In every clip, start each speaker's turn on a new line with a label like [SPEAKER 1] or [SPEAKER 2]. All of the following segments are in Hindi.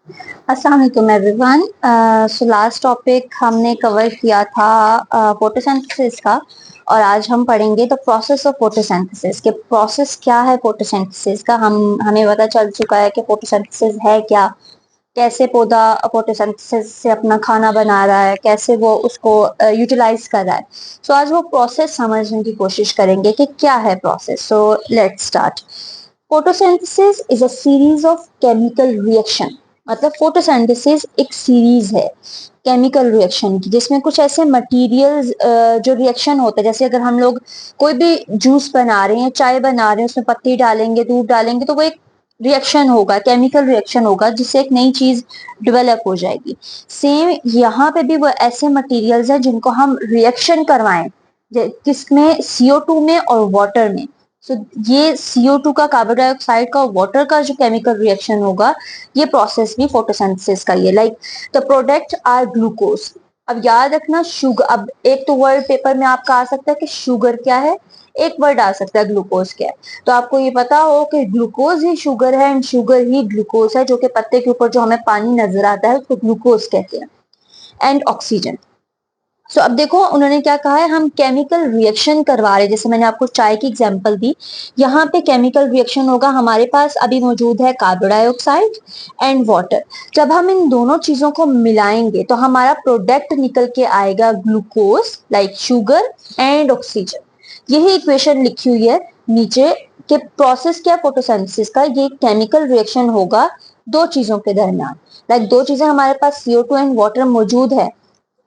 [SPEAKER 1] अस्सलाम वालेकुम एवरीवन। सो लास्ट टॉपिक हमने कवर किया था फोटोसिंथेसिस का, और आज हम पढ़ेंगे द प्रोसेस ऑफ फोटोसिंथेसिस के प्रोसेस क्या है फोटोसिंथेसिस का। हमें पता चल चुका है कि फोटोसिंथेसिस है क्या, कैसे पौधा फोटोसिंथेसिस से अपना खाना बना रहा है, कैसे वो उसको यूटिलाइज कर रहा है। सो आज वो प्रोसेस समझने की कोशिश करेंगे कि क्या है process. So let's start. Photosynthesis is a series of chemical reaction. मतलब फोटोसिंथेसिस एक सीरीज है केमिकल रिएक्शन की, जिसमें कुछ ऐसे मटेरियल्स जो रिएक्शन होते हैं, जैसे अगर हम लोग कोई भी जूस बना रहे हैं, चाय बना रहे हैं, उसमें पत्ती डालेंगे, दूध डालेंगे, तो वो एक रिएक्शन होगा, केमिकल रिएक्शन होगा, जिससे एक नई चीज डेवलप हो जाएगी। सेम यहाँ पे भी वो ऐसे मटेरियल्स हैं जिनको हम रिएक्शन करवाएं, किसमें, CO2 में और वाटर में। सो ये CO2 का, कार्बन डाइऑक्साइड का और वाटर का जो केमिकल रिएक्शन होगा, ये प्रोसेस भी फोटोसिंथेसिस का ही है। Like the product are glucose. अब याद रखना शुगर, अब एक तो वर्ड पेपर में आपका आ सकता है कि शुगर क्या है, एक वर्ड आ सकता है ग्लूकोज क्या है। तो आपको ये पता हो कि ग्लूकोज ही शुगर है एंड शुगर ही ग्लूकोज है, जो कि पत्ते के ऊपर जो हमें पानी नजर आता है उसको ग्लूकोज कहते हैं। And oxygen. सो अब देखो उन्होंने क्या कहा है, हम केमिकल रिएक्शन करवा रहे हैं, जैसे मैंने आपको चाय की एग्जांपल दी। यहाँ पे केमिकल रिएक्शन होगा, हमारे पास अभी मौजूद है कार्बन डाइऑक्साइड एंड वाटर। जब हम इन दोनों चीजों को मिलाएंगे तो हमारा प्रोडक्ट निकल के आएगा glucose, like sugar and oxygen. यही इक्वेशन लिखी हुई है नीचे कि प्रोसेस क्या फोटोसिंथेसिस का, ये केमिकल रिएक्शन होगा दो चीजों के दरमियान। लाइक दो चीजें हमारे पास CO2 एंड वाटर मौजूद है।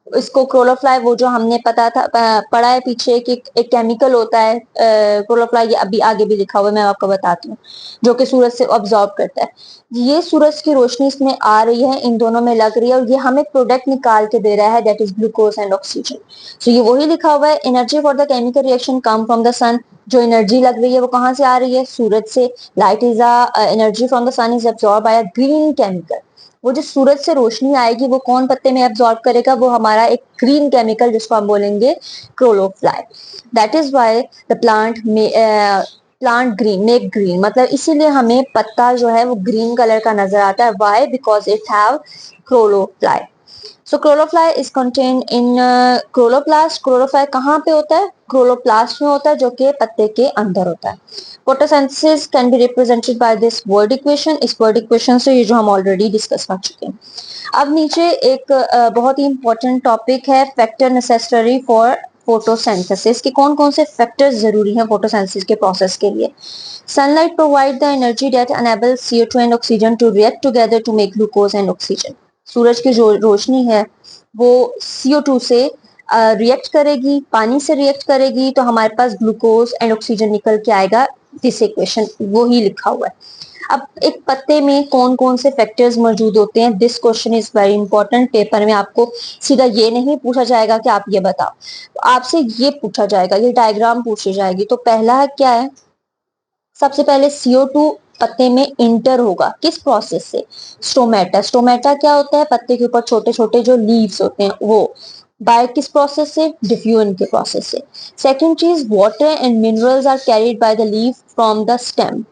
[SPEAKER 1] इसको क्लोरोफ्लाई, वो जो हमने पता था पढ़ा है पीछे कि एक केमिकल होता है क्लोरोफ्लाई, ये अभी आगे भी लिखा हुआ है, मैं आपको बताती हूँ, जो कि सूरज से ऑब्जॉर्ब करता है। ये सूरज की रोशनी इसमें आ रही है, इन दोनों में लग रही है, और ये हमें प्रोडक्ट निकाल के दे रहा है, that is glucose and oxygen. So ये वही लिखा हुआ है, energy for the chemical reaction come from the sun. जो एनर्जी लग रही है वो कहाँ से आ रही है, सूरज से। Light is a energy from the sun is absorb by a green chemical. वो जो सूरज से रोशनी आएगी वो कौन पत्ते में एब्जॉर्ब करेगा, वो हमारा एक ग्रीन केमिकल, जिसको हम बोलेंगे chlorophyll. That is why the plant green make green, मतलब इसीलिए हमें पत्ता जो है वो ग्रीन कलर का नजर आता है। Why? Because it have chlorophyll. So chlorophyll is contain in chloroplast. Chlorophyll कहाँ पे होता है, क्लोरोप्लास्ट में होता है, जो कि पत्ते के अंदर होता है। Photosynthesis can be represented by this word equation. इस वर्ड इक्वेशन से ये जो हम ऑलरेडी डिस्कस कर चुके हैं। अब नीचे एक बहुत ही इंपॉर्टेंट टॉपिक है, फैक्टर नेसेसरी फॉर फोटोसिंथेसिस, कि कौन कौन से फैक्टर्स जरूरी हैं फोटोसिंथेसिस के प्रोसेस के लिए। Sunlight provide the energy that enable CO2 and oxygen to react together to make glucose and oxygen. सूरज की जो रोशनी है वो CO2 से रिएक्ट करेगी, पानी से रिएक्ट करेगी, तो हमारे पास ग्लूकोज एंड ऑक्सीजन निकल के आएगा। दिस इक्वेशन वो ही लिखा हुआ है। अब एक पत्ते में कौन कौन से फैक्टर्स मौजूद होते हैं, this question is very important. Paper में आपको सीधा ये नहीं पूछा जाएगा कि आप ये बताओ, तो आपसे ये पूछा जाएगा, ये डायग्राम पूछी जाएगी। तो पहला है क्या है, सबसे पहले CO2 पत्ते में इंटर होगा, किस प्रोसेस से, स्टोमेटा। स्टोमेटा क्या होता है, पत्ते के ऊपर छोटे छोटे जो लीव्स होते हैं वो। बाय किस प्रोसेस से, डिफ्यूजन के प्रोसेस से। सेकंड चीज, water and minerals are carried by the leaf from the stem.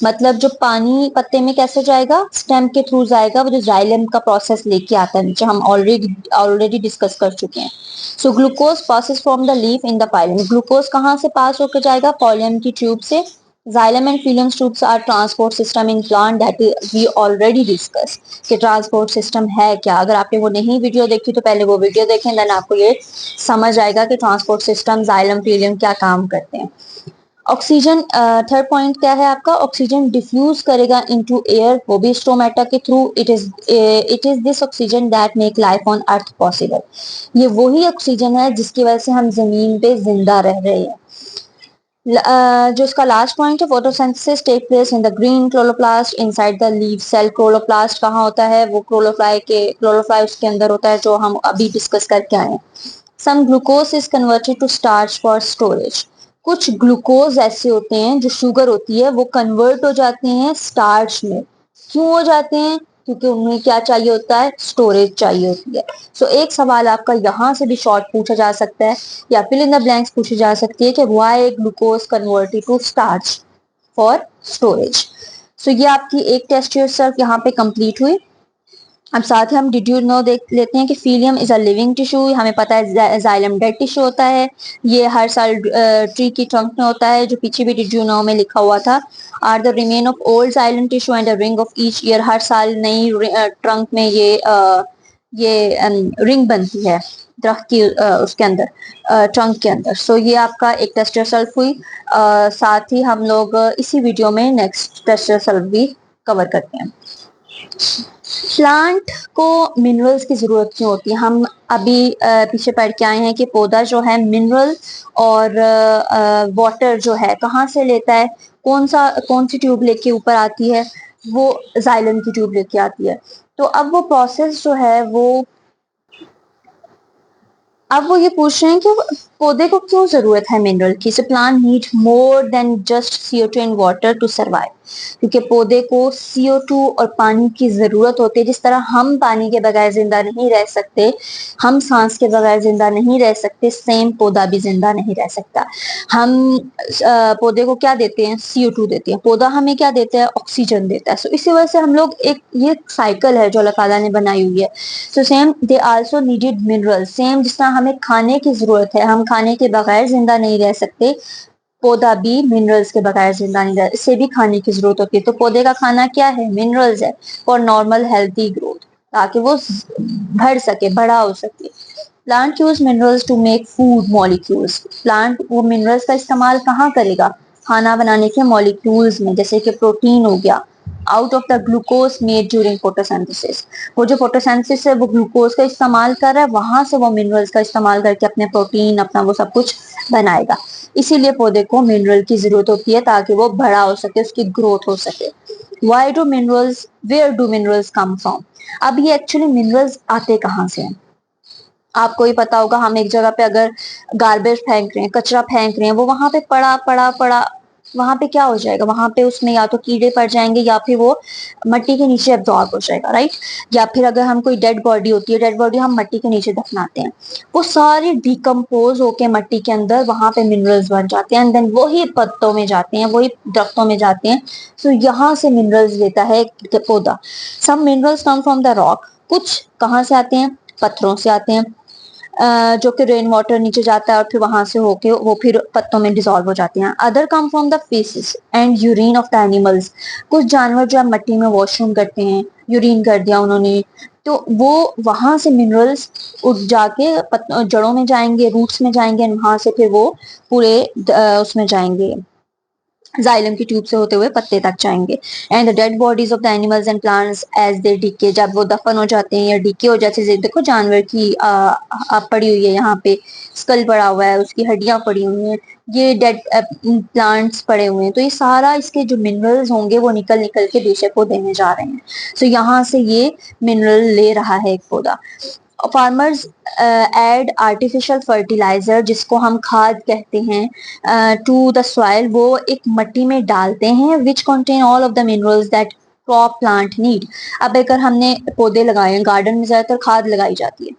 [SPEAKER 1] मतलब जो पानी पत्ते में कैसे जाएगा, स्टेम के थ्रू जाएगा, वो जो जाइलम का प्रोसेस लेके आता है नीचे, हम ऑलरेडी डिस्कस कर चुके हैं। So glucose passes from the leaf in the phylum. Glucose कहाँ से पास होकर जाएगा, पॉलियम की ट्यूब से। Xylem and phloem tubes are transport system in plant that we already discussed कि ट्रांसपोर्ट सिस्टम है क्या। अगर आपने वो नहीं वीडियो देखी तो पहले वो वीडियो देखें, देन आपको ये समझ आएगा कि ट्रांसपोर्ट सिस्टम जाइलम फीलियम क्या काम करते हैं। ऑक्सीजन, थर्ड पॉइंट क्या है आपका, ऑक्सीजन डिफ्यूज करेगा इनटू एयर, वो भी स्टोमेटा के through. It is this oxygen that make life on earth possible. ये वही ऑक्सीजन है जिसकी वजह से हम जमीन पे जिंदा रह रहे हैं। जो इसका लास्ट पॉइंट है, photosynthesis take place in the green chloroplast inside the leaf cell. Chloroplast कहाँ होता है, वो क्लोरोफ्लाई उसके अंदर होता है, जो हम अभी डिस्कस करके आए हैं। Some glucose is converted to starch for storage. कुछ ग्लूकोज ऐसे होते हैं, जो शुगर होती है, वो कन्वर्ट हो जाते हैं स्टार्च में। क्यों हो जाते हैं, क्योंकि उन्हें क्या चाहिए होता है, स्टोरेज चाहिए होती है। सो एक सवाल आपका यहाँ से भी शॉर्ट पूछा जा सकता है, या फिल इन द ब्लैंक्स पूछी जा सकती है कि why glucose converted to starch for storage. So ये आपकी एक टेस्ट योरसेल्फ यहाँ पे कंप्लीट हुई। अब साथ ही हम डिड यू नो देख लेते हैं कि फीलियम इज अ लिविंग टिश्यू, हमें पता है जाइलम डेड टिश्यू होता है, ये हर साल ट्री की ट्रंक में होता है, जो पीछे भी डिड यू नो में लिखा हुआ था। Are the remain of old xylem tissue and a ring of each year, हर साल नई ट्रंक में ये रिंग बनती है दरख्त की उसके अंदर ट्रंक के अंदर। सो ये आपका एक टेस्टर सल्फ हुई। साथ ही हम लोग इसी वीडियो में नेक्स्ट टेस्टर सल्फ भी कवर करते हैं। प्लांट को मिनरल्स की जरूरत क्यों होती है? हम अभी पीछे पढ़ के आए हैं कि पौधा जो है मिनरल और वाटर जो है कहाँ से लेता है, कौन सी ट्यूब लेके ऊपर आती है, वो जाइलम की ट्यूब लेके आती है। तो अब वो प्रोसेस जो है वो ये पूछ रहे हैं कि पौधे को क्यों जरूरत है मिनरल की। So plant need more than just CO2 and water to survive, क्योंकि पौधे को CO2 और पानी की जरूरत होती है। जिस तरह हम पानी के बगैर जिंदा नहीं रह सकते, हम सांस के बगैर जिंदा नहीं रह सकते, सेम पौधा भी जिंदा नहीं रह सकता। हम पौधे को क्या देते हैं? CO2 देते हैं, पौधा हमें क्या देता है? ऑक्सीजन देता है। सो इसी वजह से हम लोग एक ये साइकिल है जो अल्लाह ताला ने बनाई हुई है। So same they also needed mineral, same जिस तरह हमें खाने की जरूरत है, हम खाने के बगैर जिंदा नहीं रह सकते, पौधा भी मिनरल्स के बगैर जिंदा नहीं रह, इससे भी खाने की जरूरत होती है। तो पौधे का खाना क्या है? मिनरल्स है, फॉर नॉर्मल हेल्थी ग्रोथ, ताकि वो बढ़ सके, बड़ा हो सके। Plant use minerals to make food molecules, plant वो मिनरल्स का इस्तेमाल कहाँ करेगा? खाना बनाने के मॉलिक्यूल्स में, जैसे कि प्रोटीन हो गया, out of the glucose made during photosynthesis. वो जो फोटोसिंथेसिस है वो ग्लूकोज का इस्तेमाल कर रहा है, वहां से वो मिनरल्स का इस्तेमाल करके अपने प्रोटीन अपना वो सब कुछ बनाएगा। इसीलिए पौधे को मिनरल की जरूरत होती है ताकि वो बड़ा हो सके, उसकी ग्रोथ हो सके। Why do minerals, where do minerals come from? अब ये एक्चुअली मिनरल्स आते कहाँ से हैं? आपको ही पता होगा, हम एक जगह पे अगर गार्बेज फेंक रहे हैं, कचरा फेंक रहे हैं, वो वहां पे पड़ा पड़ा पड़ा, वहां पे क्या हो जाएगा? वहां पे उसमें या तो कीड़े पड़ जाएंगे या फिर वो मट्टी के नीचे एब्जॉर्ब हो जाएगा, राइट। या फिर अगर हम कोई डेड बॉडी होती है, डेड बॉडी हम मट्टी के नीचे दफनाते हैं, वो सारी डिकम्पोज होके मट्टी के अंदर वहां पे मिनरल्स बन जाते हैं, एंड देन वही पत्तों में जाते हैं, वही दरख्तों में जाते हैं। सो यहाँ से मिनरल्स लेता है पौधा। Some minerals come from the rock, कुछ कहाँ से आते हैं? पत्थरों से आते हैं, जो कि रेन वाटर नीचे जाता है और फिर वहां से होके वो फिर पत्तों में डिसॉल्व हो जाते हैं। Other come from the faces and urine of the animals, कुछ जानवर जो मट्टी में वॉशरूम करते हैं, यूरिन कर दिया उन्होंने, तो वो वहां से मिनरल्स उठ जाके जड़ों में जाएंगे, रूट्स में जाएंगे, वहां से फिर वो पूरे उसमें जाएंगे, जाइलम की ट्यूब से होते हुए पत्ते तक जाएंगे। And the dead bodies of the animals and plants as they decay, जब वो दफन हो जाते हैं या डीके हो जाते हैं, देखो जानवर की पड़ी हुई है यहाँ पे, स्कल पड़ा हुआ है, उसकी हड्डियां पड़ी हुई हैं, ये डेड प्लांट्स पड़े हुए हैं, तो ये सारा इसके जो मिनरल्स होंगे वो निकल निकल के दूसरे पौधे में जा रहे हैं। सो यहाँ से ये मिनरल ले रहा है एक पौधा। फार्मर्स एड आर्टिफिशियल फर्टिलाइजर, जिसको हम खाद कहते हैं, टू द सॉइल, वो एक मट्टी में डालते हैं, which contain all of the minerals that crop plant need. अब अगर हमने पौधे लगाए हैं, गार्डन में ज्यादातर खाद लगाई जाती है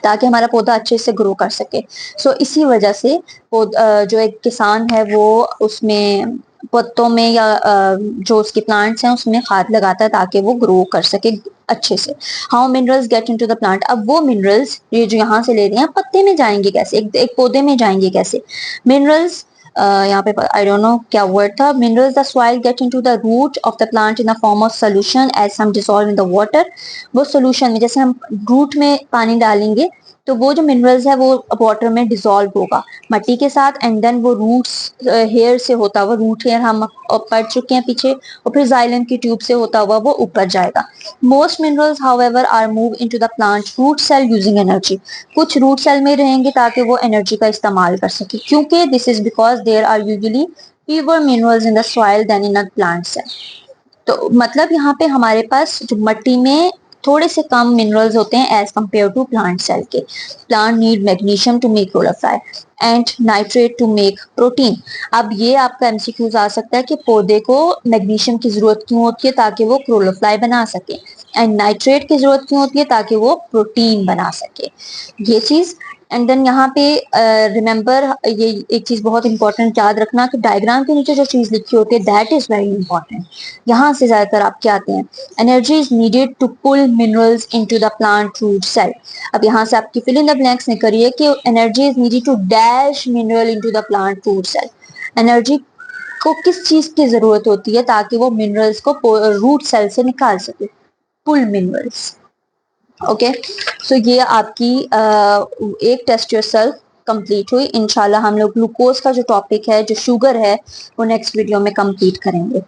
[SPEAKER 1] ताकि हमारा पौधा अच्छे से ग्रो कर सके। सो इसी वजह से जो एक किसान है वो उसमें पत्तों में या जो उसके प्लांट्स हैं उसमें खाद लगाता है ताकि वो ग्रो कर सके अच्छे से। How minerals gate into the plant, अब वो मिनरल्स ये जो यहाँ से ले रहे हैं पत्ते में जाएंगे कैसे, एक पौधे में जाएंगे कैसे? मिनरल्स यहाँ पे आई डोंट नो क्या वर्ड था। Minerals the soil get into the root of the plant in the form of solution as some dissolve in the water. वो सोल्यूशन में, जैसे हम रूट में पानी डालेंगे तो वो जो मिनरल्स है वो वाटर में डिसॉल्व होगा मट्टी के साथ, एंड देन वो रूट्स हेयर से होता हुआ, रूट हेयर हम पढ़ चुके हैं पीछे, और फिर जाइलम की ट्यूब से होता हुआ वो ऊपर जाएगा। Most minerals however are move into the plant root cell using energy, कुछ रूट सेल में रहेंगे ताकि वो एनर्जी का इस्तेमाल कर सके, क्योंकि this is because there are usually fewer minerals in the soil than in a plant cell। तो मतलब यहाँ पे हमारे पास जो मट्टी में थोड़े से कम मिनरल्स होते हैं as compare to plant cell के। Plant need magnesium to make chlorophyll and nitrate to make protein. अब ये आपका एमसीक्यूज आ सकता है कि पौधे को मैग्नीशियम की जरूरत क्यों होती है? ताकि वो क्लोरोफ्लाई बना सके। एंड नाइट्रेट की जरूरत क्यों होती है? ताकि वो प्रोटीन बना सके। ये चीज एंड देन यहाँ पे रिमेंबर ये एक चीज बहुत इंपॉर्टेंट याद रखना कि डायग्राम के नीचे जो चीज लिखी होती है दैट इज वेरी इंपॉर्टेंट। यहाँ से ज्यादातर आपके आते हैं। Energy is needed to pull minerals into the plant root cell. अब यहाँ से आपकी फिल इन द ब्लैंक्स में करिए कि energy is needed to dash mineral into the plant root cell. Energy को किस चीज की जरूरत होती है ताकि वो मिनरल्स को रूट सेल से निकाल सके? पुल मिनरल्स। ओके, सो ये आपकी एक टेस्ट योरसेल्फ कंप्लीट हुई। इंशाल्लाह हम लोग ग्लूकोज का जो टॉपिक है, जो शुगर है, वो नेक्स्ट वीडियो में कंप्लीट करेंगे।